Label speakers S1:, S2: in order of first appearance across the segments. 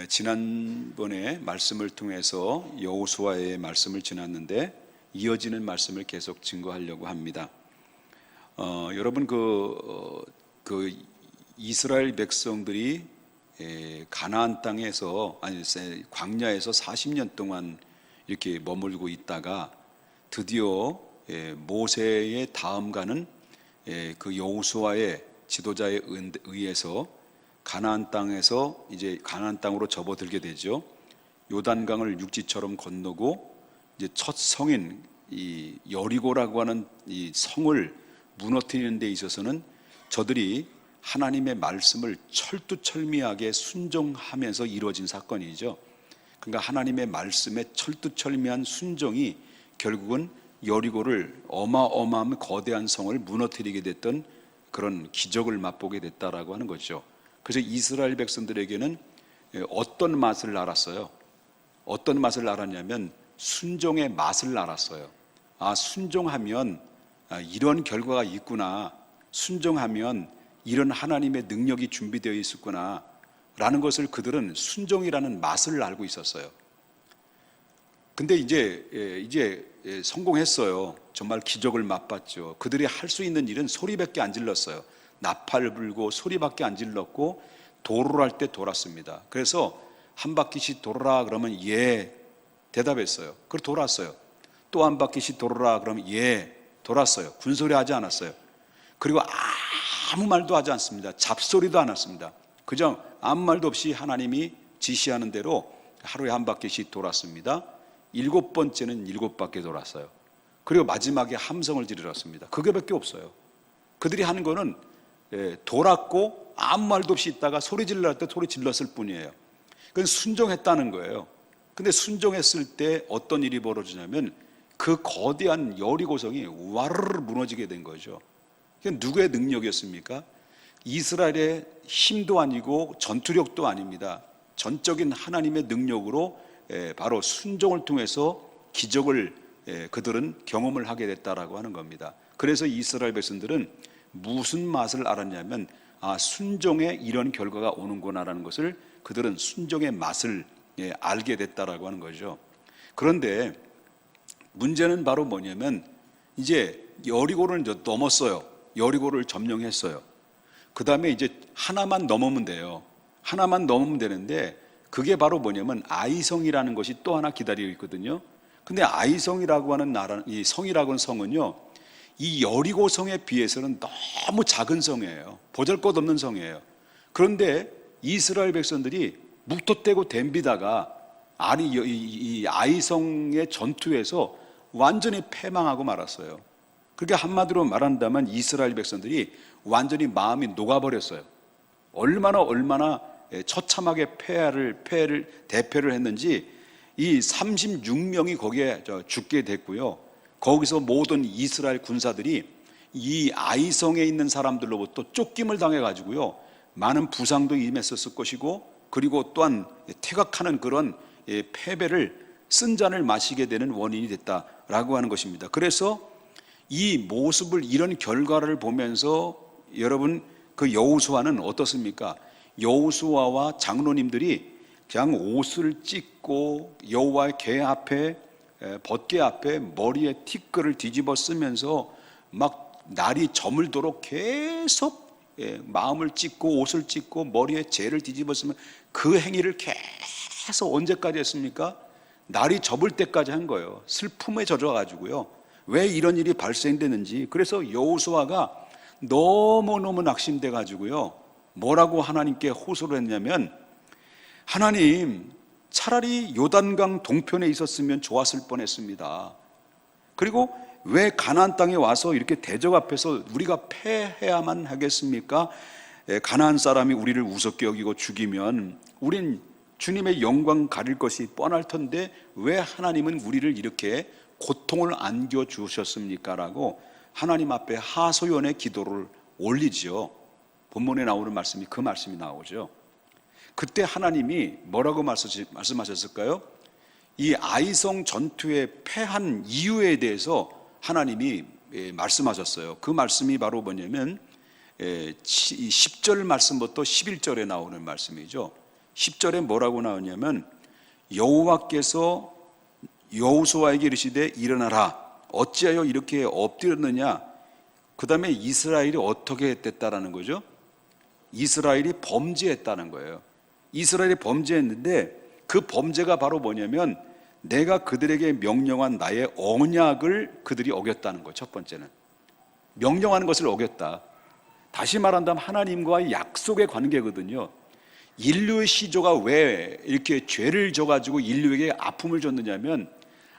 S1: 지난번에 말씀을 통해서 여호수아의 말씀을 지났는데 이어지는 말씀을 계속 증거하려고 합니다. 여러분 그 이스라엘 백성들이 가나안 땅에서 광야에서 40년 동안 이렇게 머물고 있다가 드디어 모세의 다음가는 그 여호수아의 지도자에 의해서 가나안 땅에서 이제 가나안 땅으로 접어들게 되죠. 요단강을 육지처럼 건너고 이제 첫 성인 이 여리고라고 하는 이 성을 무너뜨리는 데 있어서는 저들이 하나님의 말씀을 철두철미하게 순종하면서 이루어진 사건이죠. 그러니까 하나님의 말씀에 철두철미한 순종이 결국은 여리고를 어마어마한 거대한 성을 무너뜨리게 됐던 그런 기적을 맛보게 됐다라고 하는 거죠. 그래서 이스라엘 백성들에게는 어떤 맛을 알았어요? 어떤 맛을 알았냐면 순종의 맛을 알았어요. 순종하면 이런 결과가 있구나. 순종하면 이런 하나님의 능력이 준비되어 있었구나 라는 것을 그들은 순종이라는 맛을 알고 있었어요. 근데 이제 성공했어요. 정말 기적을 맛봤죠. 그들이 할 수 있는 일은 소리밖에 안 질렀어요. 나팔을 불고 소리밖에 안 질렀고 도를 할 때 돌았습니다. 그래서 한 바퀴씩 돌아라 그러면 예 대답했어요. 그리고 돌았어요. 또 한 바퀴씩 돌아라 그러면 예 돌았어요. 군소리 하지 않았어요. 그리고 아무 말도 하지 않습니다. 잡소리도 안 했습니다. 그저 아무 말도 없이 하나님이 지시하는 대로 하루에 한 바퀴씩 돌았습니다. 7번째는 7바퀴 돌았어요. 그리고 마지막에 함성을 지르렀습니다. 그게밖에 없어요. 그들이 하는 거는 돌았고 아무 말도 없이 있다가 소리 질러할 때 소리 질렀을 뿐이에요. 그건 순종했다는 거예요. 근데 순종했을 때 어떤 일이 벌어지냐면 그 거대한 여리고성이 와르르 무너지게 된 거죠. 그게 누구의 능력이었습니까? 이스라엘의 힘도 아니고 전투력도 아닙니다. 전적인 하나님의 능력으로 바로 순종을 통해서 기적을 그들은 경험을 하게 됐다라고 하는 겁니다. 그래서 이스라엘 백성들은 무슨 맛을 알았냐면 순종에 이런 결과가 오는구나라는 것을 그들은 순종의 맛을 알게 됐다라고 하는 거죠. 그런데 문제는 바로 뭐냐면 이제 여리고를 넘었어요. 여리고를 점령했어요. 그 다음에 이제 하나만 넘으면 돼요. 하나만 넘으면 되는데 그게 바로 뭐냐면 아이성이라는 것이 또 하나 기다리고 있거든요. 근데 아이성이라고 하는 나라, 이 성이라고 하는 성은요, 이 여리고 성에 비해서는 너무 작은 성이에요. 보잘것없는 성이에요. 그런데 이스라엘 백성들이 묵토떼고 댐비다가 이 아이성의 전투에서 완전히 패망하고 말았어요. 그렇게 한마디로 말한다면 이스라엘 백성들이 완전히 마음이 녹아버렸어요. 얼마나 처참하게 대패를 했는지 이 36명이 거기에 죽게 됐고요. 거기서 모든 이스라엘 군사들이 이 아이성에 있는 사람들로부터 쫓김을 당해가지고요. 많은 부상도 임했었을 것이고 그리고 또한 퇴각하는 그런 패배를 쓴 잔을 마시게 되는 원인이 됐다라고 하는 것입니다. 그래서 이 모습을 이런 결과를 보면서 여러분 그 여호수아는 어떻습니까? 여호수아와 장로님들이 그냥 옷을 찢고 여호와의 궤 앞에 벗개 앞에 머리에 티끌을 뒤집어 쓰면서 막 날이 저물도록 계속 마음을 찢고 옷을 찢고 머리에 재를 뒤집어 쓰면 그 행위를 계속 언제까지 했습니까? 날이 접을 때까지 한 거예요. 슬픔에 젖어가지고요. 왜 이런 일이 발생되는지. 그래서 여호수아가 너무너무 낙심돼 가지고요. 뭐라고 하나님께 호소를 했냐면 하나님 차라리 요단강 동편에 있었으면 좋았을 뻔했습니다. 그리고 왜 가나안 땅에 와서 이렇게 대적 앞에서 우리가 패해야만 하겠습니까? 가나안 사람이 우리를 우습게 여기고 죽이면 우린 주님의 영광 가릴 것이 뻔할 텐데 왜 하나님은 우리를 이렇게 고통을 안겨주셨습니까? 라고 하나님 앞에 하소연의 기도를 올리죠. 본문에 나오는 말씀이 그 말씀이 나오죠. 그때 하나님이 뭐라고 말씀하셨을까요? 이 아이성 전투에 패한 이유에 대해서 하나님이 말씀하셨어요. 그 말씀이 바로 뭐냐면 10절 말씀부터 11절에 나오는 말씀이죠. 10절에 뭐라고 나오냐면 여호와께서 여호수아에게 이르시되 일어나라. 어찌하여 이렇게 엎드렸느냐. 그 다음에 이스라엘이 어떻게 됐다라는 거죠? 이스라엘이 범죄했다는 거예요. 이스라엘이 범죄했는데 그 범죄가 바로 뭐냐면 내가 그들에게 명령한 나의 언약을 그들이 어겼다는 거예요. 첫 번째는 명령하는 것을 어겼다. 다시 말한다면 하나님과의 약속의 관계거든요. 인류의 시조가 왜 이렇게 죄를 져가지고 인류에게 아픔을 줬느냐면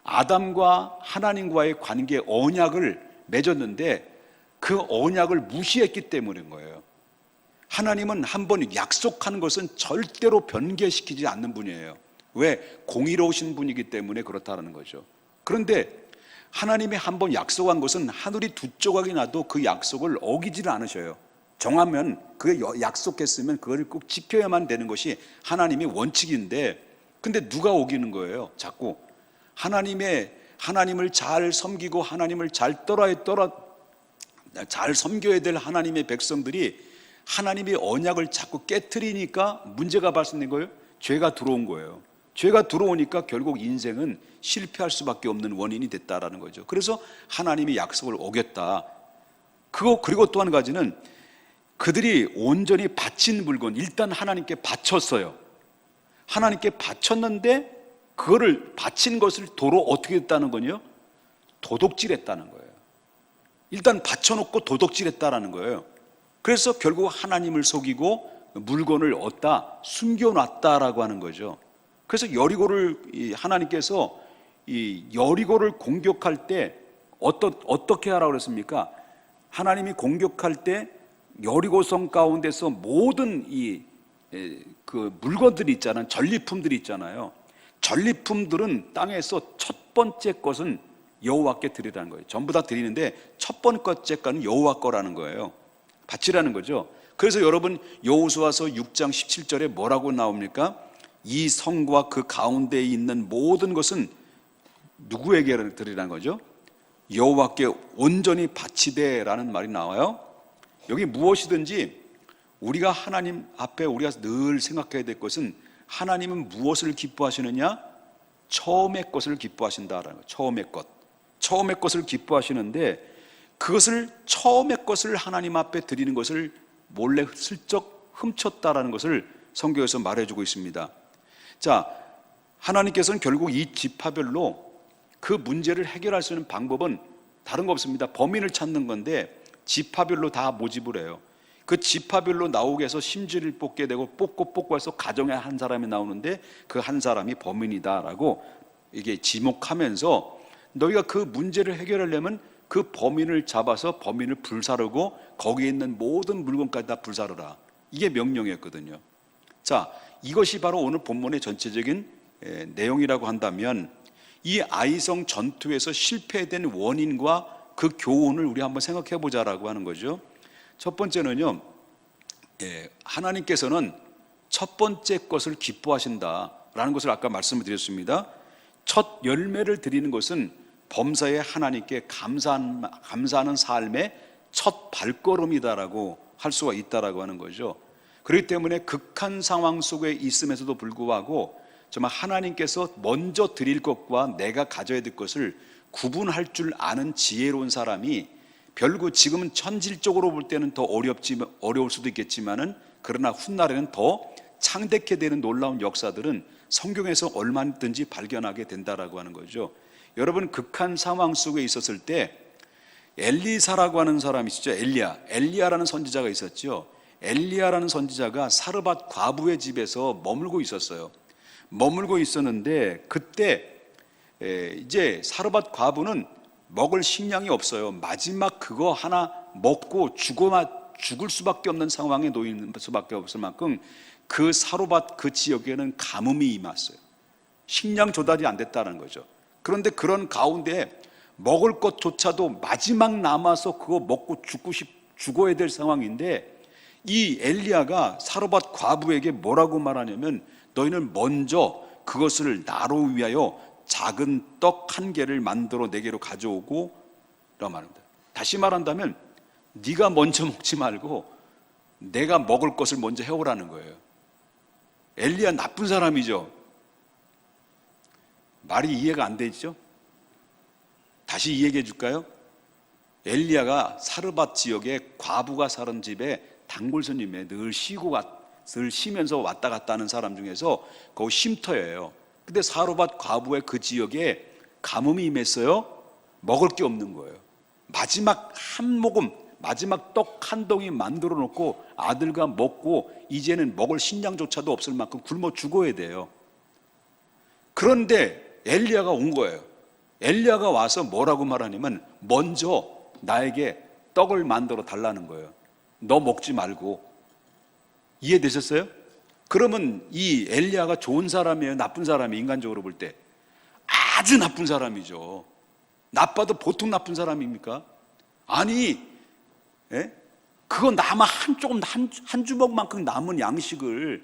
S1: 아담과 하나님과의 관계 언약을 맺었는데 그 언약을 무시했기 때문인 거예요. 하나님은 한번 약속한 것은 절대로 변개시키지 않는 분이에요. 왜? 공의로우신 분이기 때문에 그렇다는 거죠. 그런데 하나님이 한번 약속한 것은 하늘이 두 조각이 나도 그 약속을 어기지를 않으셔요. 정하면 그게 약속했으면 그걸 꼭 지켜야만 되는 것이 하나님의 원칙인데, 근데 누가 어기는 거예요? 자꾸 하나님을 잘 섬기고 하나님을 잘 섬겨야 될 하나님의 백성들이 하나님의 언약을 자꾸 깨트리니까 문제가 발생된 거예요. 죄가 들어온 거예요. 죄가 들어오니까 결국 인생은 실패할 수밖에 없는 원인이 됐다라는 거죠. 그래서 하나님의 약속을 어겼다. 그리고 또 한 가지는 그들이 온전히 바친 물건, 일단 하나님께 바쳤어요. 하나님께 바쳤는데 그거를 바친 것을 도로 어떻게 했다는 거냐? 도둑질했다는 거예요. 일단 바쳐놓고 도둑질했다라는 거예요. 그래서 결국 하나님을 속이고 물건을 얻다 숨겨놨다라고 하는 거죠. 그래서 하나님께서 이 여리고를 공격할 때 어떻게 하라고 그랬습니까? 하나님이 공격할 때 여리고성 가운데서 모든 그 물건들이 있잖아요. 전리품들이 있잖아요. 전리품들은 땅에서 첫 번째 것은 여호와께 드리라는 거예요. 전부 다 드리는데 첫 번째 거는 여호와 거라는 거예요. 바치라는 거죠. 그래서 여러분 여호수아서 6장 17절에 뭐라고 나옵니까? 이 성과 그 가운데에 있는 모든 것은 누구에게 드리라는 거죠? 여호와께 온전히 바치되라는 말이 나와요. 여기 무엇이든지 우리가 하나님 앞에 우리가 늘 생각해야 될 것은 하나님은 무엇을 기뻐하시느냐? 처음의 것을 기뻐하신다라는 거예요. 처음의 것을 기뻐하시는데 그것을 처음의 것을 하나님 앞에 드리는 것을 몰래 슬쩍 훔쳤다라는 것을 성경에서 말해주고 있습니다. 자, 하나님께서는 결국 이 지파별로 그 문제를 해결할 수 있는 방법은 다른 거 없습니다. 범인을 찾는 건데 지파별로 다 모집을 해요. 그 지파별로 나오게 해서 심지를 뽑게 되고 뽑고 해서 가정에 한 사람이 나오는데 그 한 사람이 범인이다라고 이게 지목하면서 너희가 그 문제를 해결하려면 그 범인을 잡아서 범인을 불사르고 거기에 있는 모든 물건까지 다 불사르라. 이게 명령이었거든요. 자, 이것이 바로 오늘 본문의 전체적인 내용이라고 한다면 이 아이성 전투에서 실패된 원인과 그 교훈을 우리 한번 생각해 보자라고 하는 거죠. 첫 번째는요, 하나님께서는 첫 번째 것을 기뻐하신다라는 것을 아까 말씀을 드렸습니다. 첫 열매를 드리는 것은 범사에 하나님께 감사하는 삶의 첫 발걸음이다라고 할 수가 있다라고 하는 거죠. 그렇기 때문에 극한 상황 속에 있음에서도 불구하고 정말 하나님께서 먼저 드릴 것과 내가 가져야 될 것을 구분할 줄 아는 지혜로운 사람이 결국 지금은 천질적으로 볼 때는 더 어려울 수도 있겠지만은 그러나 훗날에는 더 창대케 되는 놀라운 역사들은 성경에서 얼마든지 발견하게 된다라고 하는 거죠. 여러분 극한 상황 속에 있었을 때 엘리사라고 하는 사람이 있었죠. 엘리야라는 선지자가 있었죠. 엘리야라는 선지자가 사르밧 과부의 집에서 머물고 있었어요. 머물고 있었는데 그때 이제 사르밧 과부는 먹을 식량이 없어요. 마지막 그거 하나 먹고 죽을 수밖에 없는 상황에 놓이는 수밖에 없을 만큼 그 사르밧 그 지역에는 가뭄이 임했어요. 식량 조달이 안 됐다는 거죠. 그런데 그런 가운데 먹을 것조차도 마지막 남아서 그거 먹고 죽어야 될 상황인데 이 엘리야가 사르밧 과부에게 뭐라고 말하냐면 너희는 먼저 그것을 나로 위하여 작은 떡 한 개를 만들어 내게로 가져오고 라고 말합니다. 다시 말한다면 네가 먼저 먹지 말고 내가 먹을 것을 먼저 해오라는 거예요. 엘리야 나쁜 사람이죠. 말이 이해가 안 되죠? 다시 이야기해 줄까요? 엘리야가 사르밧 지역에 과부가 사는 집에 단골 손님에 늘 쉬면서 왔다 갔다 하는 사람 중에서 거기 쉼터예요. 근데 사르밧 과부의 그 지역에 가뭄이 임했어요. 먹을 게 없는 거예요. 마지막 한 모금, 마지막 떡 한 덩이 만들어 놓고 아들과 먹고 이제는 먹을 식량조차도 없을 만큼 굶어 죽어야 돼요. 그런데 엘리야가 온 거예요. 엘리야가 와서 뭐라고 말하냐면 먼저 나에게 떡을 만들어 달라는 거예요. 너 먹지 말고. 이해되셨어요? 그러면 이 엘리야가 좋은 사람이에요? 나쁜 사람이에요? 인간적으로 볼 때 아주 나쁜 사람이죠. 나빠도 보통 나쁜 사람입니까? 아니, 예? 그거 남아 한 주먹만큼 남은 양식을,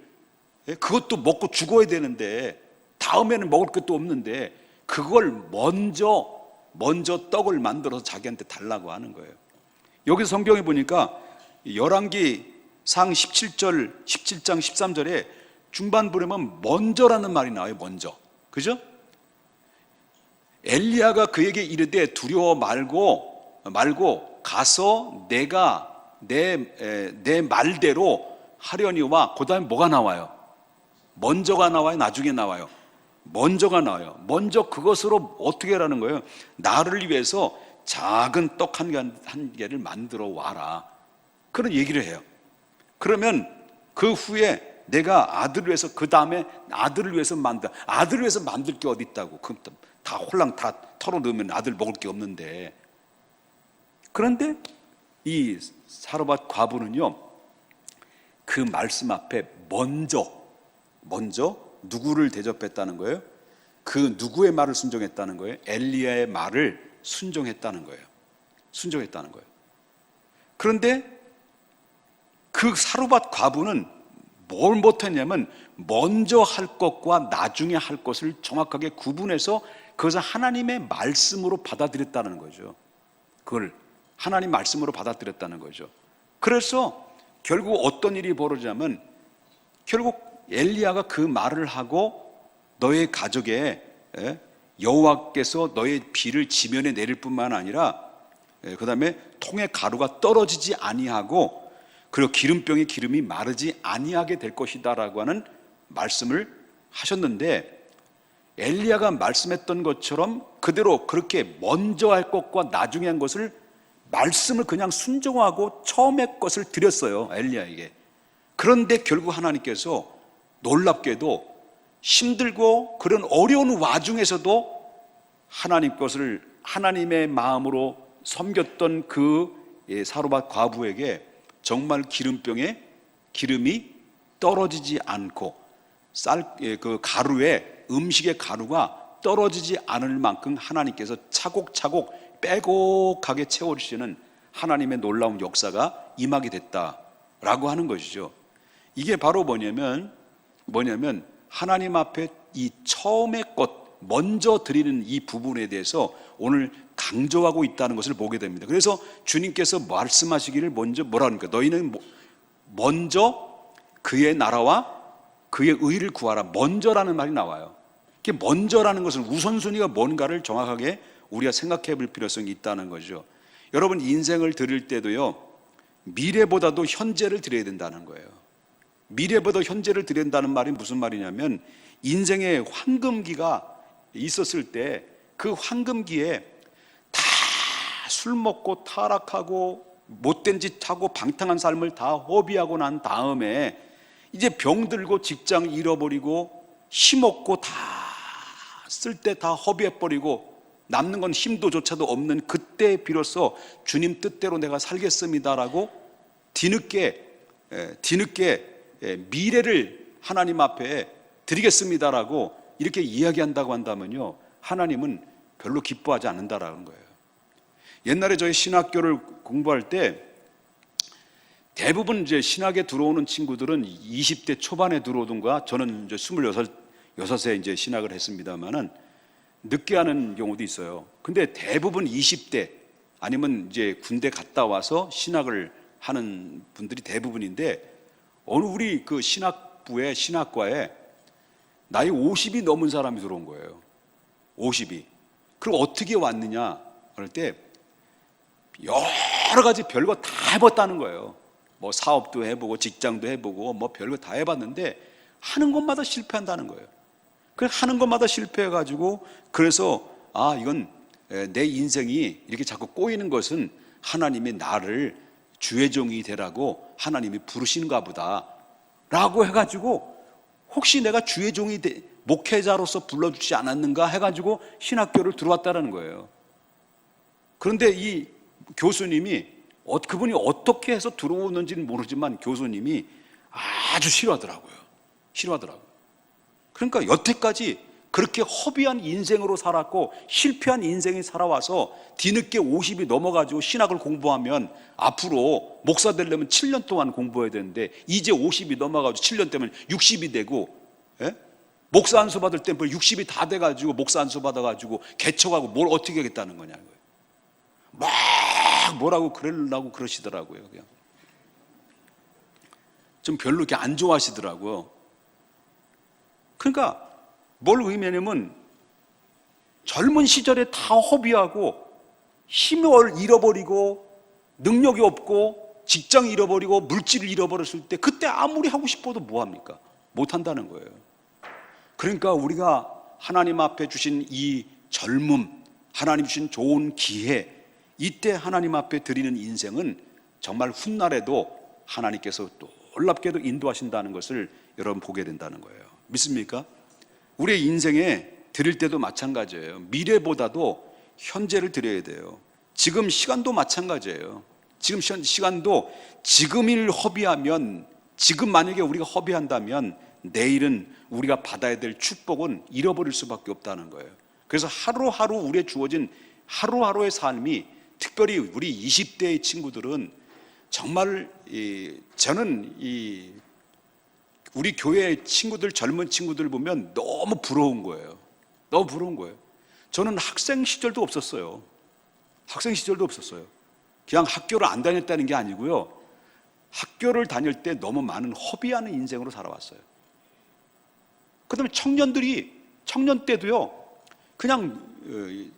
S1: 예? 그것도 먹고 죽어야 되는데 다음에는 먹을 것도 없는데 그걸 먼저 떡을 만들어서 자기한테 달라고 하는 거예요. 여기 성경에 보니까 열왕기상 17장 13절에 중반부에 보면 먼저라는 말이 나와요. 먼저. 그죠? 엘리야가 그에게 이르되 두려워 말고 가서 내가 내 말대로 하려니와, 그 다음에 뭐가 나와요? 먼저가 나와요? 나중에 나와요? 먼저가 나와요. 먼저 그것으로 어떻게 하라는 거예요? 나를 위해서 작은 떡 한 개를 만들어 와라. 그런 얘기를 해요. 그러면 그 후에 내가 아들을 위해서, 그 다음에 아들을 위해서 아들을 위해서 만들 게 어디 있다고. 그럼 다 홀랑 다 털어넣으면 아들 먹을 게 없는데. 그런데 이 사르밧 과부는요, 그 말씀 앞에 먼저 누구를 대접했다는 거예요? 그 누구의 말을 순종했다는 거예요? 엘리야의 말을 순종했다는 거예요. 순종했다는 거예요. 그런데 그 사르밧 과부는 뭘 못했냐면 먼저 할 것과 나중에 할 것을 정확하게 구분해서 그것을 하나님의 말씀으로 받아들였다는 거죠. 그걸 하나님 말씀으로 받아들였다는 거죠. 그래서 결국 어떤 일이 벌어지냐면, 결국 엘리야가 그 말을 하고 너의 가족에 여호와께서 너의 비를 지면에 내릴 뿐만 아니라 그 다음에 통에 가루가 떨어지지 아니하고 그리고 기름병의 기름이 마르지 아니하게 될 것이다 라고 하는 말씀을 하셨는데, 엘리야가 말씀했던 것처럼 그대로 그렇게 먼저 할 것과 나중에 한 것을 말씀을 그냥 순종하고 처음의 것을 드렸어요, 엘리야에게. 그런데 결국 하나님께서 놀랍게도 힘들고 그런 어려운 와중에서도 하나님 것을 하나님의 마음으로 섬겼던 그 사르밧 과부에게 정말 기름병에 기름이 떨어지지 않고 그 가루에 음식의 가루가 떨어지지 않을 만큼 하나님께서 차곡차곡 빼곡하게 채워주시는 하나님의 놀라운 역사가 임하게 됐다라고 하는 것이죠. 이게 바로 뭐냐면 하나님 앞에 이 처음의 것, 먼저 드리는 이 부분에 대해서 오늘 강조하고 있다는 것을 보게 됩니다. 그래서 주님께서 말씀하시기를 먼저 뭐라 합니까? 너희는 먼저 그의 나라와 그의 의를 구하라. 먼저라는 말이 나와요. 이게 먼저라는 것은 우선순위가 뭔가를 정확하게 우리가 생각해 볼 필요성이 있다는 거죠. 여러분, 인생을 드릴 때도요, 미래보다도 현재를 드려야 된다는 거예요. 미래보다 현재를 드려야 된다는 말이 무슨 말이냐면, 인생의 황금기가 있었을 때 그 황금기에 다 술 먹고 타락하고 못된 짓 하고 방탕한 삶을 다 허비하고 난 다음에 이제 병들고 직장 잃어버리고 힘없고 다 쓸 때 다 허비해버리고 남는 건 힘도조차도 없는 그때 비로소 주님 뜻대로 내가 살겠습니다라고 뒤늦게 미래를 하나님 앞에 드리겠습니다라고 이렇게 이야기한다고 한다면요, 하나님은 별로 기뻐하지 않는다라는 거예요. 옛날에 저희 신학교를 공부할 때 대부분 이제 신학에 들어오는 친구들은 20대 초반에 들어오던가, 저는 이제 26에 이제 신학을 했습니다만은 늦게 하는 경우도 있어요. 근데 대부분 20대 아니면 이제 군대 갔다 와서 신학을 하는 분들이 대부분인데, 어느 우리 그 신학 신학부에 신학과에 나이 50이 넘은 사람이 들어온 거예요. 50이. 그럼 어떻게 왔느냐 그럴 때 여러 가지 별거 다 해봤다는 거예요. 뭐 사업도 해보고 직장도 해보고 뭐 별거 다 해봤는데 하는 것마다 실패한다는 거예요. 그 하는 것마다 실패해가지고 그래서 이건 내 인생이 이렇게 자꾸 꼬이는 것은 하나님이 나를 주의 종이 되라고 하나님이 부르신가 보다 라고 해가지고 혹시 내가 주의 종이 목회자로서 불러주지 않았는가 해가지고 신학교를 들어왔다는 거예요. 그런데 이 교수님이 그분이 어떻게 해서 들어오는지는 모르지만 교수님이 아주 싫어하더라고요. 그러니까 여태까지 그렇게 허비한 인생으로 살았고 실패한 인생이 살아와서 뒤늦게 50이 넘어가지고 신학을 공부하면 앞으로 목사 되려면 7년 동안 공부해야 되는데 이제 50이 넘어가지고 7년 되면 60이 되고 목사 안수 받을 때 60이 다 돼가지고 목사 안수 받아가지고 개척하고 뭘 어떻게 하겠다는 거냐고요. 막 뭐라고 그러려고 그러시더라고요. 그냥 좀 별로 이렇게 안 좋아하시더라고요. 그러니까 뭘 의미하냐면 젊은 시절에 다 허비하고 힘을 잃어버리고 능력이 없고 직장 잃어버리고 물질을 잃어버렸을 때 그때 아무리 하고 싶어도 뭐합니까? 못한다는 거예요. 그러니까 우리가 하나님 앞에 주신 이 젊음, 하나님 주신 좋은 기회, 이때 하나님 앞에 드리는 인생은 정말 훗날에도 하나님께서 놀랍게도 인도하신다는 것을 여러분 보게 된다는 거예요. 믿습니까? 우리의 인생에 드릴 때도 마찬가지예요. 미래보다도 현재를 드려야 돼요. 지금 시간도 마찬가지예요. 지금 시간도 지금을 허비하면, 지금 만약에 우리가 허비한다면 내일은 우리가 받아야 될 축복은 잃어버릴 수밖에 없다는 거예요. 그래서 하루하루 우리의 주어진 하루하루의 삶이, 특별히 우리 20대의 친구들은 정말 저는 우리 교회 친구들, 젊은 친구들 보면 너무 부러운 거예요. 너무 부러운 거예요. 저는 학생 시절도 없었어요. 그냥 학교를 안 다녔다는 게 아니고요, 학교를 다닐 때 너무 많은 허비하는 인생으로 살아왔어요. 그 다음에 청년 때도요, 그냥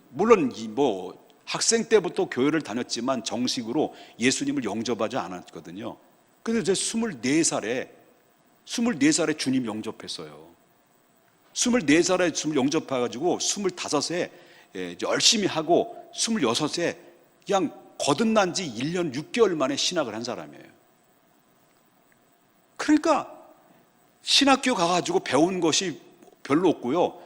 S1: 물론 뭐 학생 때부터 교회를 다녔지만 정식으로 예수님을 영접하지 않았거든요. 그래서 제 24살에 주님 영접했어요. 24살에 주님 영접해가지고 25세 열심히 하고 26세 그냥 거듭난 지 1년 6개월 만에 신학을 한 사람이에요. 그러니까 신학교 가가지고 배운 것이 별로 없고요,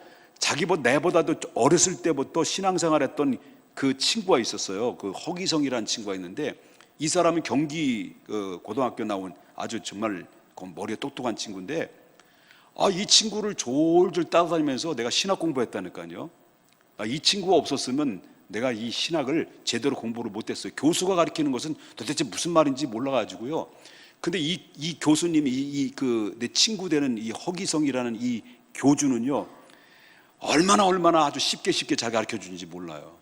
S1: 내보다도 어렸을 때부터 신앙생활했던 그 친구가 있었어요. 그 허기성이라는 친구가 있는데, 이 사람은 경기 고등학교 나온 아주 정말 머리가 똑똑한 친구인데, 이 친구를 졸졸 따라다니면서 내가 신학 공부했다니까요. 이 친구가 없었으면 내가 이 신학을 제대로 공부를 못했어요. 교수가 가르치는 것은 도대체 무슨 말인지 몰라가지고요. 근데 이 교수님이 내 친구 되는 이 허기성이라는 이 교주는요, 얼마나 아주 쉽게 잘 가르쳐 주는지 몰라요.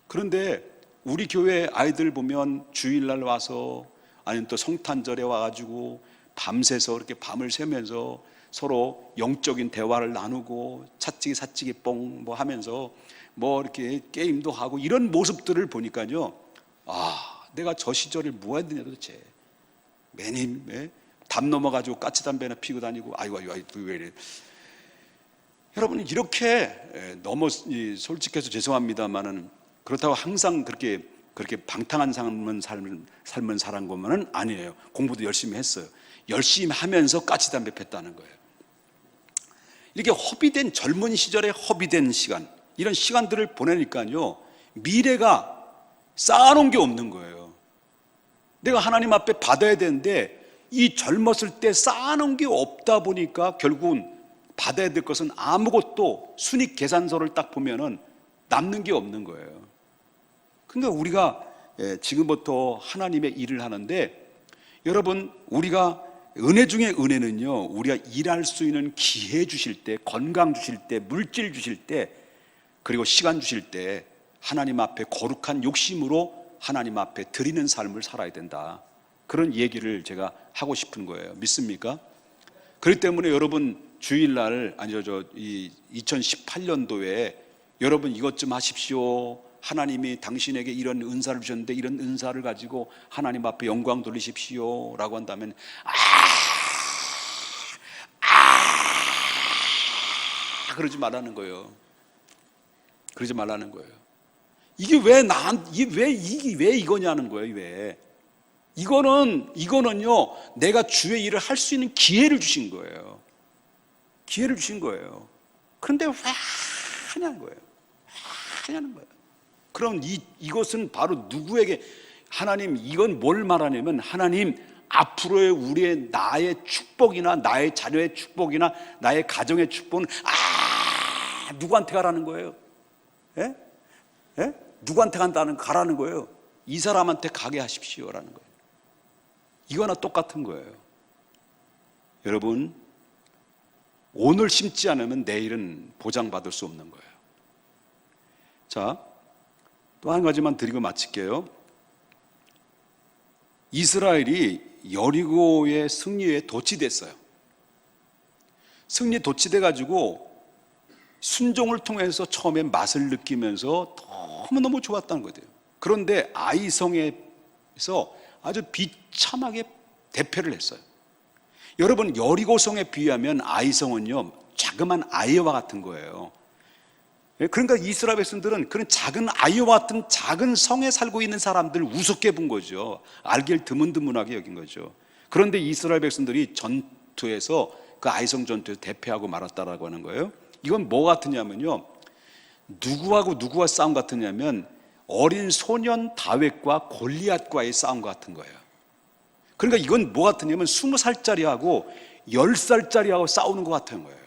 S1: 그런데 우리 교회 아이들 보면 주일날 와서, 아니면 또 성탄절에 와가지고 밤새서 이렇게 밤을 새면서 서로 영적인 대화를 나누고 차찌기 사찌기 뽕 뭐 하면서 뭐 이렇게 게임도 하고 이런 모습들을 보니까요, 내가 저 시절에 뭐 했느냐 도대체. 매님 담 넘어가지고 까치담배나 피고 다니고 아이고 왜 이래. 여러분, 이렇게 너무 솔직해서 죄송합니다만은 그렇다고 항상 그렇게 방탕한 삶은 살은 것만은 아니에요. 공부도 열심히 했어요. 열심히 하면서 까치담배 폈다는 거예요. 이렇게 허비된 젊은 시절에 허비된 시간, 이런 시간들을 보내니까요, 미래가 쌓아놓은 게 없는 거예요. 내가 하나님 앞에 받아야 되는데 이 젊었을 때 쌓아놓은 게 없다 보니까 결국은 받아야 될 것은 아무것도, 순익 계산서를 딱 보면은 남는 게 없는 거예요. 그러니까 우리가 지금부터 하나님의 일을 하는데, 여러분, 우리가 은혜 중에 은혜는요, 우리가 일할 수 있는 기회 주실 때, 건강 주실 때, 물질 주실 때, 그리고 시간 주실 때 하나님 앞에 거룩한 욕심으로 하나님 앞에 드리는 삶을 살아야 된다. 그런 얘기를 제가 하고 싶은 거예요. 믿습니까? 그렇기 때문에 여러분 주일날 이 2018년도에 여러분 이것 좀 하십시오. 하나님이 당신에게 이런 은사를 주셨는데 이런 은사를 가지고 하나님 앞에 영광 돌리십시오 라고 한다면 그러지 말라는 거예요. 그러지 말라는 거예요. 이게 왜 이거냐는 거예요. 왜? 이거는요, 내가 주의 일을 할 수 있는 기회를 주신 거예요. 기회를 주신 거예요. 그런데 왜 하냐는 거예요. 왜 하냐는 거예요. 그럼 이것은 바로 누구에게, 하나님, 이건 뭘 말하냐면, 하나님, 앞으로의 나의 축복이나 나의 자녀의 축복이나 나의 가정의 축복은 누구한테 가라는 거예요? 예? 예? 누구한테 가라는 거예요? 이 사람한테 가게 하십시오라는 거예요. 이거나 똑같은 거예요. 여러분, 오늘 심지 않으면 내일은 보장받을 수 없는 거예요. 자, 또 한 가지만 드리고 마칠게요. 이스라엘이 여리고의 승리에 도취됐어요. 승리에 도취돼가지고 순종을 통해서 처음에 맛을 느끼면서 너무너무 좋았다는 거예요. 그런데 아이성에서 아주 비참하게 대패를 했어요. 여러분, 여리고성에 비하면 아이성은요, 자그만 아이와 같은 거예요. 그러니까 이스라엘 백성들은 그런 작은 아이와 같은 작은 성에 살고 있는 사람들을 우습게 본 거죠. 알길 드문드문하게 여긴 거죠. 그런데 이스라엘 백성들이 전투에서 그 아이성 전투에서 대패하고 말았다라고 하는 거예요. 이건 뭐 같으냐면요, 누구와 싸움 같으냐면 어린 소년 다윗과 골리앗과의 싸움 같은 거예요. 그러니까 이건 뭐 같으냐면 20살짜리하고 10살짜리하고 싸우는 것 같은 거예요.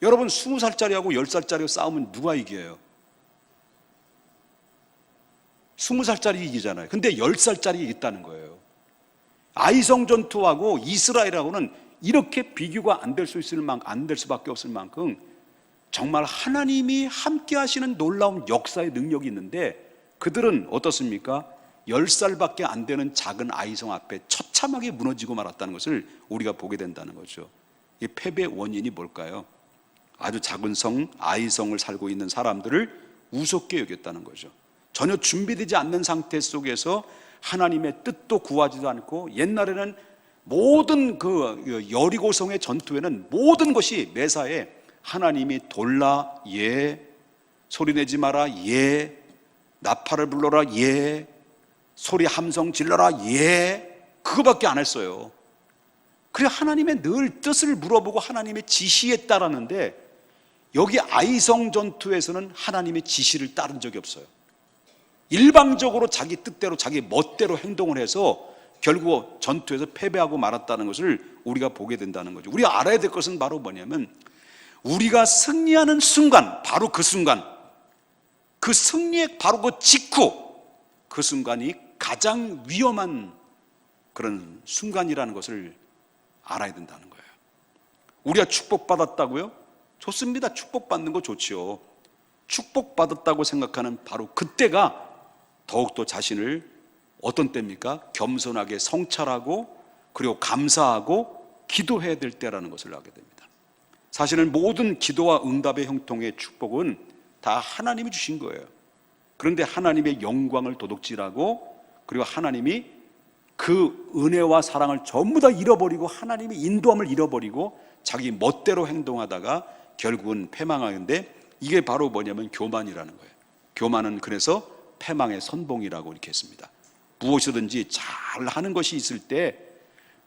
S1: 여러분, 20살짜리하고 10살짜리하고 싸우면 누가 이겨요? 20살짜리 이기잖아요. 근데 10살짜리 이겼다는 거예요. 아이성 전투하고 이스라엘하고는 이렇게 비교가 안 될 수밖에 없을 만큼 정말 하나님이 함께 하시는 놀라운 역사의 능력이 있는데, 그들은 어떻습니까? 10살밖에 안 되는 작은 아이성 앞에 처참하게 무너지고 말았다는 것을 우리가 보게 된다는 거죠. 이 패배의 원인이 뭘까요? 아주 작은 성, 아이성을 살고 있는 사람들을 우습게 여겼다는 거죠. 전혀 준비되지 않는 상태 속에서 하나님의 뜻도 구하지도 않고, 옛날에는 모든 그 여리고성의 전투에는 모든 것이 매사에 하나님이 돌라, 예, 소리내지 마라, 예, 나팔을 불러라, 예, 소리 함성 질러라, 예, 그거밖에 안 했어요. 그래, 하나님의 늘 뜻을 물어보고 하나님의 지시에 따랐는데, 여기 아이성 전투에서는 하나님의 지시를 따른 적이 없어요. 일방적으로 자기 뜻대로 자기 멋대로 행동을 해서 결국 전투에서 패배하고 말았다는 것을 우리가 보게 된다는 거죠. 우리가 알아야 될 것은 바로 뭐냐면, 우리가 승리하는 순간, 바로 그 순간, 그 승리의 바로 그 직후, 그 순간이 가장 위험한 그런 순간이라는 것을 알아야 된다는 거예요. 우리가 축복받았다고요? 좋습니다. 축복받는 거 좋지요. 축복받았다고 생각하는 바로 그때가 더욱더 자신을 어떤 때입니까? 겸손하게 성찰하고, 그리고 감사하고 기도해야 될 때라는 것을 알게 됩니다. 사실은 모든 기도와 응답의 형통의 축복은 다 하나님이 주신 거예요. 그런데 하나님의 영광을 도둑질하고, 그리고 하나님이 그 은혜와 사랑을 전부 다 잃어버리고, 하나님의 인도함을 잃어버리고 자기 멋대로 행동하다가 결국은 패망하는데, 이게 바로 뭐냐면 교만이라는 거예요. 교만은 그래서 패망의 선봉이라고 이렇게 했습니다. 무엇이든지 잘 하는 것이 있을 때,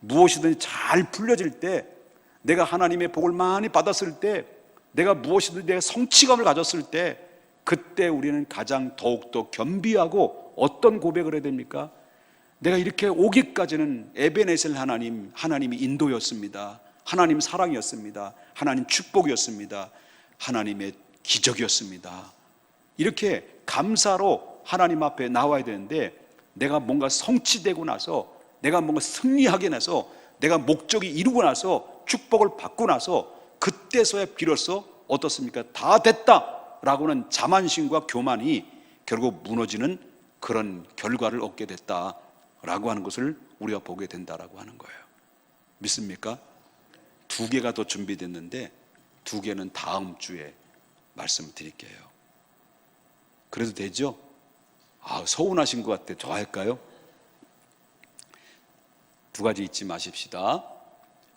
S1: 무엇이든지 잘 풀려질 때, 내가 하나님의 복을 많이 받았을 때, 내가 무엇이든지 내가 성취감을 가졌을 때, 그때 우리는 가장 더욱더 겸비하고 어떤 고백을 해야 됩니까? 내가 이렇게 오기까지는 에베네셀 하나님이 인도였습니다. 하나님 사랑이었습니다. 하나님 축복이었습니다. 하나님의 기적이었습니다. 이렇게 감사로 하나님 앞에 나와야 되는데, 내가 뭔가 성취되고 나서, 내가 뭔가 승리하게 나서, 내가 목적이 이루고 나서, 축복을 받고 나서, 그때서야 비로소 어떻습니까? 다 됐다라고는 자만심과 교만이 결국 무너지는 그런 결과를 얻게 됐다라고 하는 것을 우리가 보게 된다라고 하는 거예요. 믿습니까? 2개가 더 준비됐는데 2개는 다음 주에 말씀을 드릴게요. 그래도 되죠? 서운하신 것 같아. 저 할까요? 2가지 잊지 마십시다.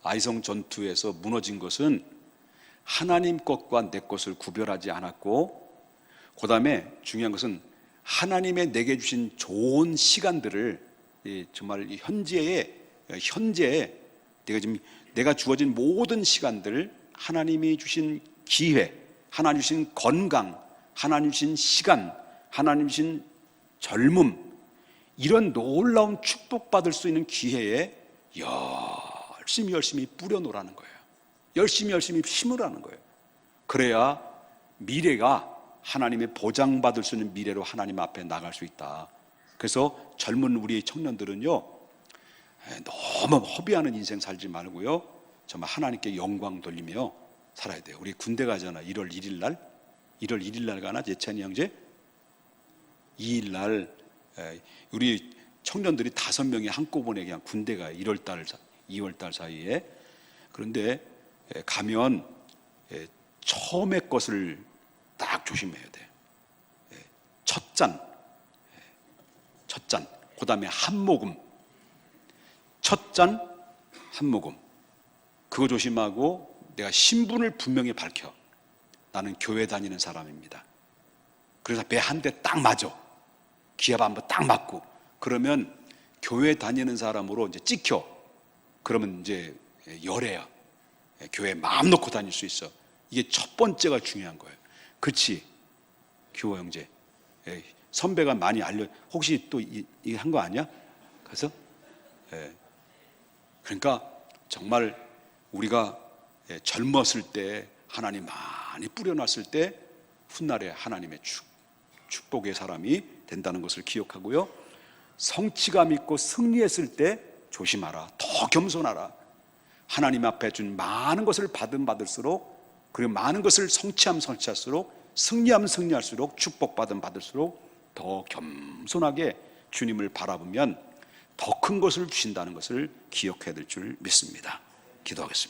S1: 아이성 전투에서 무너진 것은 하나님 것과 내 것을 구별하지 않았고, 그 다음에 중요한 것은 하나님의 내게 주신 좋은 시간들을 정말 현재에 내가 주어진 모든 시간들, 하나님이 주신 기회, 하나님 주신 건강, 하나님 주신 시간, 하나님 주신 젊음, 이런 놀라운 축복받을 수 있는 기회에 열심히 뿌려놓으라는 거예요. 열심히 심으라는 거예요. 그래야 미래가 하나님의 보장받을 수 있는 미래로 하나님 앞에 나갈 수 있다. 그래서 젊은 우리 청년들은요, 너무 허비하는 인생 살지 말고요, 정말 하나님께 영광 돌리며 살아야 돼요. 우리 군대 가잖아. 1월 1일 날 가나? 예찬이 형제? 2일 날 우리 청년들이 5명이 한꺼번에 그냥 군대 가요. 1월달 2월달 사이에. 그런데 가면 처음의 것을 딱 조심해야 돼. 첫 잔, 그 다음에 한 모금. 첫 잔, 한 모금. 그거 조심하고, 내가 신분을 분명히 밝혀. 나는 교회 다니는 사람입니다. 그래서 배 한 대 딱 맞아. 기합 한번 딱 맞고. 그러면 교회 다니는 사람으로 이제 찍혀. 그러면 이제 열애야. 교회 마음 놓고 다닐 수 있어. 이게 첫 번째가 중요한 거예요. 그치? 규호 형제. 선배가 많이 혹시 또 이거 한 거 아니야? 가서? 그러니까 정말 우리가 젊었을 때, 하나님 많이 뿌려놨을 때 훗날에 하나님의 축복의 사람이 된다는 것을 기억하고요. 성취감 있고 승리했을 때 조심하라. 더 겸손하라. 하나님 앞에 준 많은 것을 받을수록, 그리고 많은 것을 성취할수록, 승리할수록, 받을수록 더 겸손하게 주님을 바라보면 더 큰 것을 주신다는 것을 기억해야 될 줄 믿습니다. 기도하겠습니다.